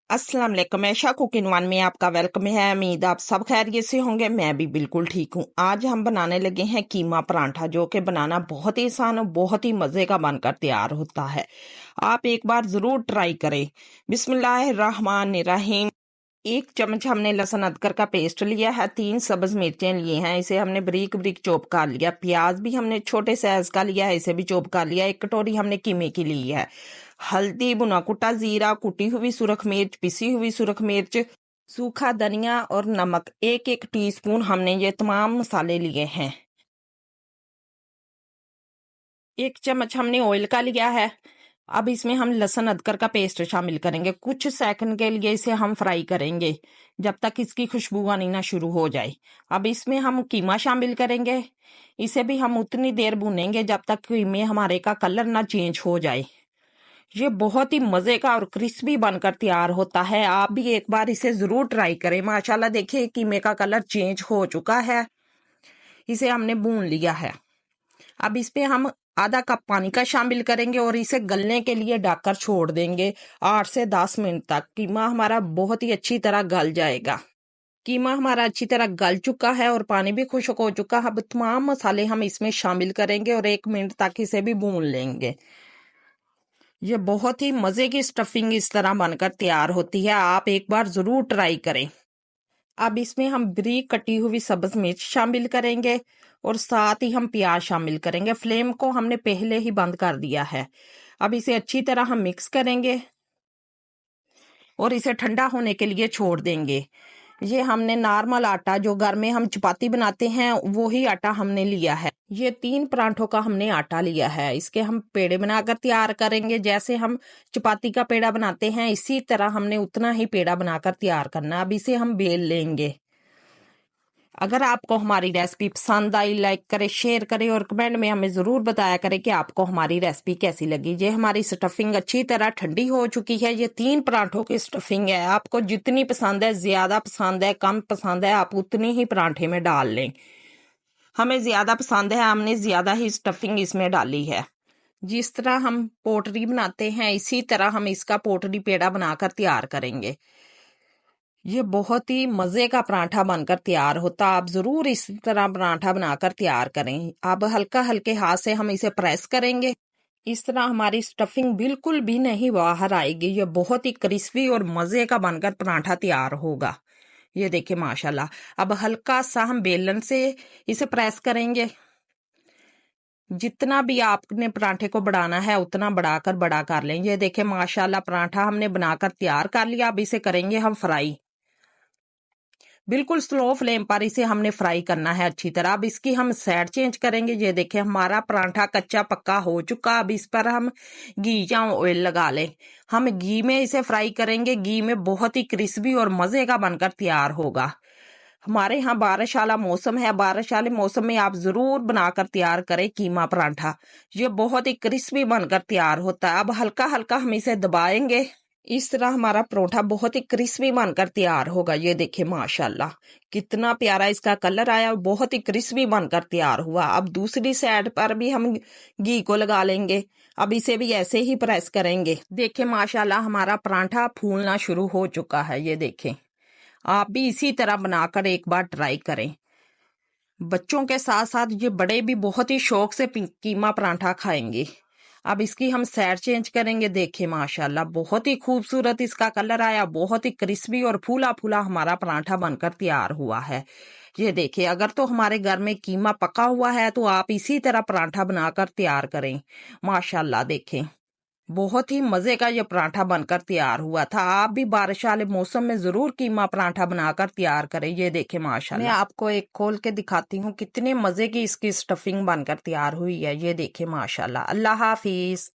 अस्सलाम वालेकुम। ऐशा cooking one में आपका वेलकम है। उम्मीद आप सब खैरियत से होंगे। मैं भी बिल्कुल ठीक हूँ। आज हम बनाने लगे हैं कीमा परांठा, जो कि बनाना बहुत ही आसान और बहुत ही मज़े का बनकर तैयार होता है। आप एक बार ज़रूर ट्राई करें। बिस्मिल्लाहिर्रहमानिर्रहीम। 1 चम्मच हमने लहसुन अदरक का पेस्ट लिया है। 3 सब्ज मिर्चें लिए हैं, इसे हमने बारीक बारीक चॉप कर लिया। प्याज भी हमने छोटे साइज का लिया है, इसे भी चॉप कर लिया। 1 कटोरी हमने कीमे की ली है। हल्दी, भुना कुटा जीरा, कुटी हुई सुरख मिर्च, पिसी हुई सुरख मिर्च, सूखा धनिया और नमक 1-1 टीस्पून हमने ये तमाम मसाले लिए हैं। 1 चम्मच हमने ऑयल का लिया है। अब इसमें हम लहसुन अदरक का पेस्ट शामिल करेंगे। कुछ सेकंड के लिए इसे हम फ्राई करेंगे, जब तक इसकी खुशबू आनी ना शुरू हो जाए। अब इसमें हम कीमा शामिल करेंगे। इसे भी हम उतनी देर भूनेंगे जब तक कीमे हमारे का कलर ना चेंज हो जाए। ये बहुत ही मजे का और क्रिस्पी बनकर तैयार होता है। आप भी एक बार इसे जरूर ट्राई करें। माशाल्लाह देखिए कीमे का कलर चेंज हो चुका है। इसे हमने भून लिया है। अब इस पे हम आधा कप पानी का शामिल करेंगे और इसे गलने के लिए ढककर छोड़ देंगे 8 से 10 मिनट तक। कीमा हमारा बहुत ही अच्छी तरह गल जाएगा। कीमा हमारा अच्छी तरह गल चुका है और पानी भी खुश्क हो चुका है। अब तमाम मसाले हम इसमें शामिल करेंगे और 1 मिनट तक इसे भी भून लेंगे। ये बहुत ही मजे की स्टफिंग इस तरह बनकर तैयार होती है। आप एक बार जरूर ट्राई करें। अब इसमें हम बारीक कटी हुई सब्ज मिर्च शामिल करेंगे और साथ ही हम प्याज शामिल करेंगे। फ्लेम को हमने पहले ही बंद कर दिया है। अब इसे अच्छी तरह हम मिक्स करेंगे और इसे ठंडा होने के लिए छोड़ देंगे। ये हमने नॉर्मल आटा, जो घर में हम चपाती बनाते हैं, वो ही आटा हमने लिया है। ये 3 परांठों का हमने आटा लिया है। इसके हम पेड़े बनाकर तैयार करेंगे। जैसे हम चपाती का पेड़ा बनाते हैं, इसी तरह हमने उतना ही पेड़ा बनाकर तैयार करना। अब इसे हम बेल लेंगे। अगर आपको हमारी रेसिपी पसंद आई, लाइक करें, शेयर करें और कमेंट में हमें ज़रूर बताया करें कि आपको हमारी रेसिपी कैसी लगी। ये हमारी स्टफिंग अच्छी तरह ठंडी हो चुकी है। ये 3 परांठों की स्टफिंग है। आपको जितनी पसंद है, ज़्यादा पसंद है, कम पसंद है, आप उतनी ही परांठे में डाल लें। हमें ज़्यादा पसंद है, हमने ज़्यादा ही स्टफिंग इसमें डाली है। जिस तरह हम पोटरी बनाते हैं, इसी तरह हम इसका पोटरी पेड़ा बनाकर तैयार करेंगे। ये बहुत ही मजे का पराठा बनकर तैयार होता। आप जरूर इस तरह पराठा बनाकर तैयार करें। अब हल्का हल्के हाथ से हम इसे प्रेस करेंगे। इस तरह हमारी स्टफिंग बिल्कुल भी नहीं बाहर आएगी। ये बहुत ही क्रिस्पी और मजे का बनकर पराठा तैयार होगा। ये देखिए माशाल्लाह। अब हल्का सा हम बेलन से इसे प्रेस करेंगे। जितना भी आपने पराठे को बढ़ाना है उतना बढ़ाकर बड़ा कर लें। ये देखिए माशाल्लाह पराठा हमने बनाकर तैयार कर लिया। अब इसे करेंगे हम फ्राई। बिल्कुल स्लो फ्लेम पर इसे हमने फ्राई करना है अच्छी तरह। अब इसकी हम साइड चेंज करेंगे। ये देखिए हमारा पराठा कच्चा पक्का हो चुका। अब इस पर हम घी या ऑयल लगा लें। हम घी में इसे फ्राई करेंगे। घी में बहुत ही क्रिस्पी और मजे का बनकर तैयार होगा। हमारे यहाँ बारिश वाला मौसम है। बारिश वाले मौसम में आप जरूर बनाकर तैयार करें कीमा पराठा। ये बहुत ही क्रिस्पी बनकर तैयार होता है। अब हल्का हल्का हम इसे दबाएंगे। इस तरह हमारा परोठा बहुत ही क्रिस्पी बनकर तैयार होगा। ये देखिए माशाल्लाह कितना प्यारा इसका कलर आया। बहुत ही क्रिस्पी बनकर तैयार हुआ। अब दूसरी साइड पर भी हम घी को लगा लेंगे। अब इसे भी ऐसे ही प्रेस करेंगे। देखिए माशाल्लाह हमारा पराठा फूलना शुरू हो चुका है। ये देखें, आप भी इसी तरह बनाकर एक बार ट्राई करें। बच्चों के साथ साथ ये बड़े भी बहुत ही शौक से कीमा पराठा खाएंगे। अब इसकी हम साइड चेंज करेंगे। देखिए माशाल्लाह बहुत ही खूबसूरत इसका कलर आया। बहुत ही क्रिस्पी और फूला फूला हमारा पराठा बनकर तैयार हुआ है। ये देखिए, अगर तो हमारे घर में कीमा पका हुआ है तो आप इसी तरह पराठा बनाकर तैयार करें। माशाल्लाह देखें बहुत ही मजे का ये पराठा बनकर तैयार हुआ था। आप भी बारिश वाले मौसम में जरूर कीमा पराठा बनाकर तैयार करें। ये देखें माशाल्लाह, मैं आपको एक खोल के दिखाती हूँ कितने मजे की इसकी स्टफिंग बनकर तैयार हुई है। ये देखें माशाल्लाह। अल्लाह हाफिज।